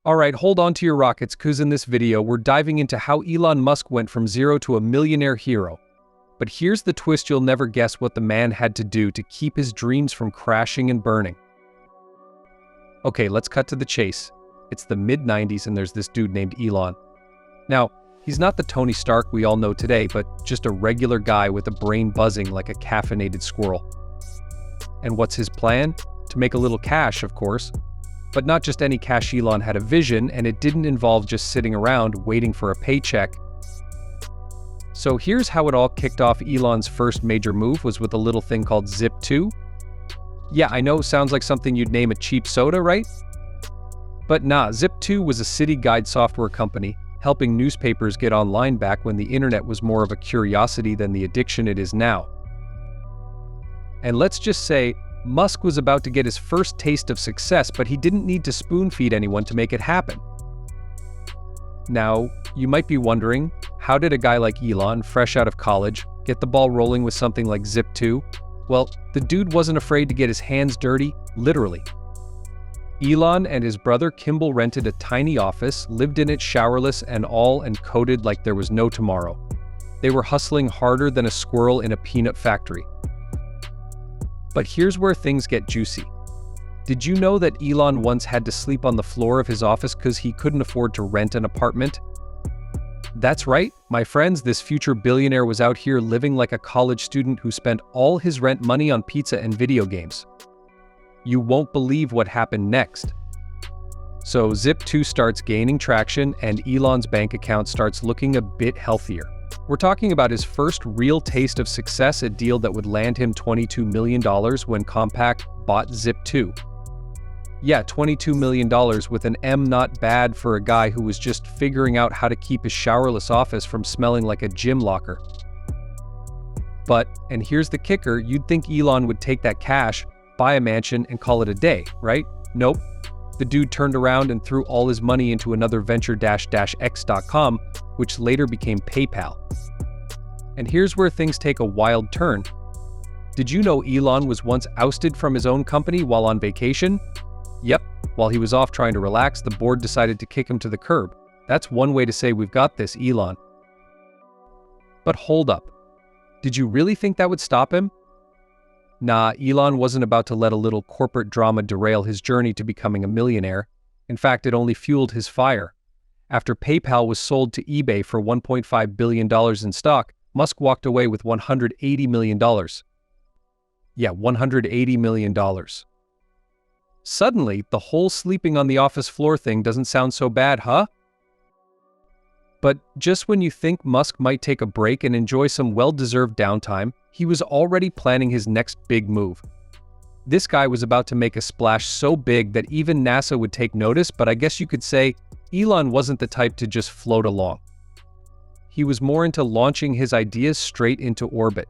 Alright, hold on to your rockets, cause in this video we're diving into how Elon Musk went from zero to a millionaire hero. But here's the twist: you'll never guess what the man had to do to keep his dreams from crashing and burning. Okay, let's cut to the chase. It's the mid-90s and there's this dude named Elon. Now, he's not the Tony Stark we all know today, but just a regular guy with a brain buzzing like a caffeinated squirrel. And what's his plan? To make a little cash, of course. But not just any cash. Elon had a vision, and it didn't involve just sitting around waiting for a paycheck. So here's how it all kicked off. Elon's first major move was with a little thing called Zip2. Yeah, I know, sounds like something you'd name a cheap soda, right? But nah, Zip2 was a city guide software company, helping newspapers get online back when the internet was more of a curiosity than the addiction it is now. And let's just say, Musk was about to get his first taste of success, but he didn't need to spoon-feed anyone to make it happen. Now, you might be wondering, how did a guy like Elon, fresh out of college, get the ball rolling with something like Zip2? Well, the dude wasn't afraid to get his hands dirty, literally. Elon and his brother Kimball rented a tiny office, lived in it showerless and all, and coded like there was no tomorrow. They were hustling harder than a squirrel in a peanut factory. But here's where things get juicy. Did you know that Elon once had to sleep on the floor of his office because he couldn't afford to rent an apartment? That's right, my friends, this future billionaire was out here living like a college student who spent all his rent money on pizza and video games. You won't believe what happened next. So Zip2 starts gaining traction and Elon's bank account starts looking a bit healthier. We're talking about his first real taste of success, a deal that would land him $22 million when Compaq bought Zip2. Yeah, $22 million with an M, not bad for a guy who was just figuring out how to keep his showerless office from smelling like a gym locker. But, and here's the kicker, you'd think Elon would take that cash, buy a mansion, and call it a day, right? Nope. The dude turned around and threw all his money into another venture x.com, which later became PayPal. And here's where things take a wild turn. Did you know Elon was once ousted from his own company while on vacation? Yep, while he was off trying to relax, the board decided to kick him to the curb. That's one way to say we've got this, Elon. But hold up. Did you really think that would stop him? Nah, Elon wasn't about to let a little corporate drama derail his journey to becoming a millionaire. In fact, it only fueled his fire. After PayPal was sold to eBay for $1.5 billion in stock, Musk walked away with $180 million. Yeah, $180 million. Suddenly, the whole sleeping on the office floor thing doesn't sound so bad, huh? But just when you think Musk might take a break and enjoy some well-deserved downtime, he was already planning his next big move. This guy was about to make a splash so big that even NASA would take notice, but I guess you could say Elon wasn't the type to just float along. He was more into launching his ideas straight into orbit.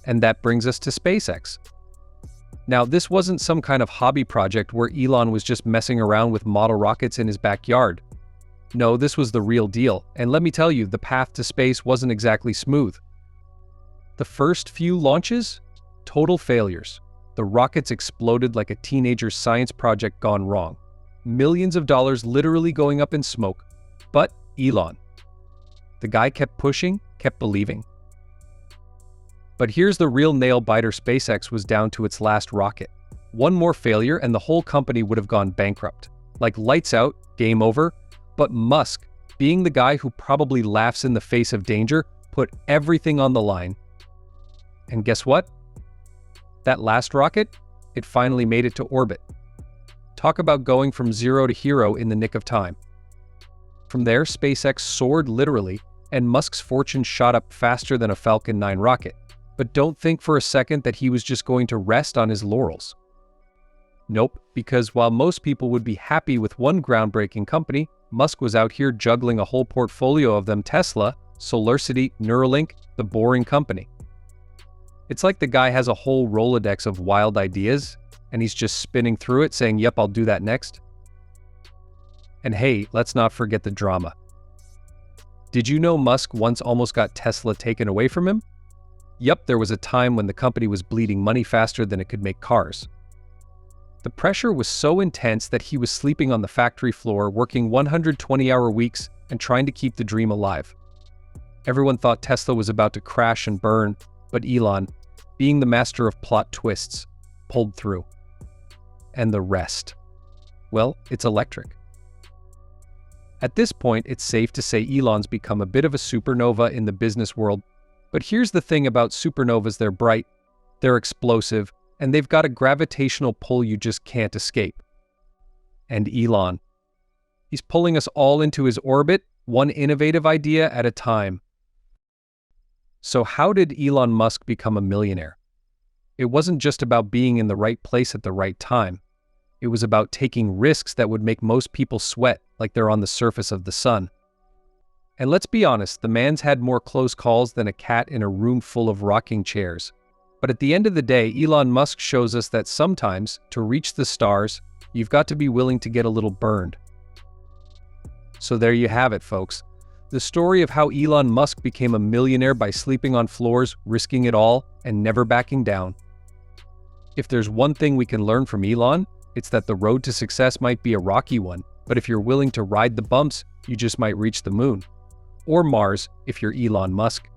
And that brings us to SpaceX. Now, this wasn't some kind of hobby project where Elon was just messing around with model rockets in his backyard. No, this was the real deal, and let me tell you, the path to space wasn't exactly smooth. The first few launches? Total failures. The rockets exploded like a teenager's science project gone wrong. Millions of dollars literally going up in smoke. But Elon. The guy kept pushing, kept believing. But here's the real nail-biter: SpaceX was down to its last rocket. One more failure and the whole company would have gone bankrupt. Like lights out, game over. But Musk, being the guy who probably laughs in the face of danger, put everything on the line. And guess what? That last rocket, it finally made it to orbit. Talk about going from zero to hero in the nick of time. From there, SpaceX soared literally, and Musk's fortune shot up faster than a Falcon 9 rocket. But don't think for a second that he was just going to rest on his laurels. Nope, because while most people would be happy with one groundbreaking company, Musk was out here juggling a whole portfolio of them: Tesla, SolarCity, Neuralink, the Boring Company. It's like the guy has a whole Rolodex of wild ideas, and he's just spinning through it saying, yep, I'll do that next. And hey, let's not forget the drama. Did you know Musk once almost got Tesla taken away from him? Yep, there was a time when the company was bleeding money faster than it could make cars. The pressure was so intense that he was sleeping on the factory floor, working 120-hour weeks and trying to keep the dream alive. Everyone thought Tesla was about to crash and burn, but Elon, being the master of plot twists, pulled through. And the rest? Well, it's electric. At this point, it's safe to say Elon's become a bit of a supernova in the business world. But here's the thing about supernovas: they're bright, they're explosive, and they've got a gravitational pull you just can't escape. And Elon, he's pulling us all into his orbit, one innovative idea at a time. So how did Elon Musk become a millionaire? It wasn't just about being in the right place at the right time. It was about taking risks that would make most people sweat like they're on the surface of the sun. And let's be honest, the man's had more close calls than a cat in a room full of rocking chairs. But at the end of the day, Elon Musk shows us that sometimes, to reach the stars, you've got to be willing to get a little burned. So there you have it, folks. The story of how Elon Musk became a millionaire by sleeping on floors, risking it all, and never backing down. If there's one thing we can learn from Elon, it's that the road to success might be a rocky one, but if you're willing to ride the bumps, you just might reach the moon. Or Mars, if you're Elon Musk.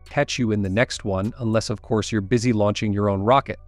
Catch you in the next one, unless of course you're busy launching your own rocket.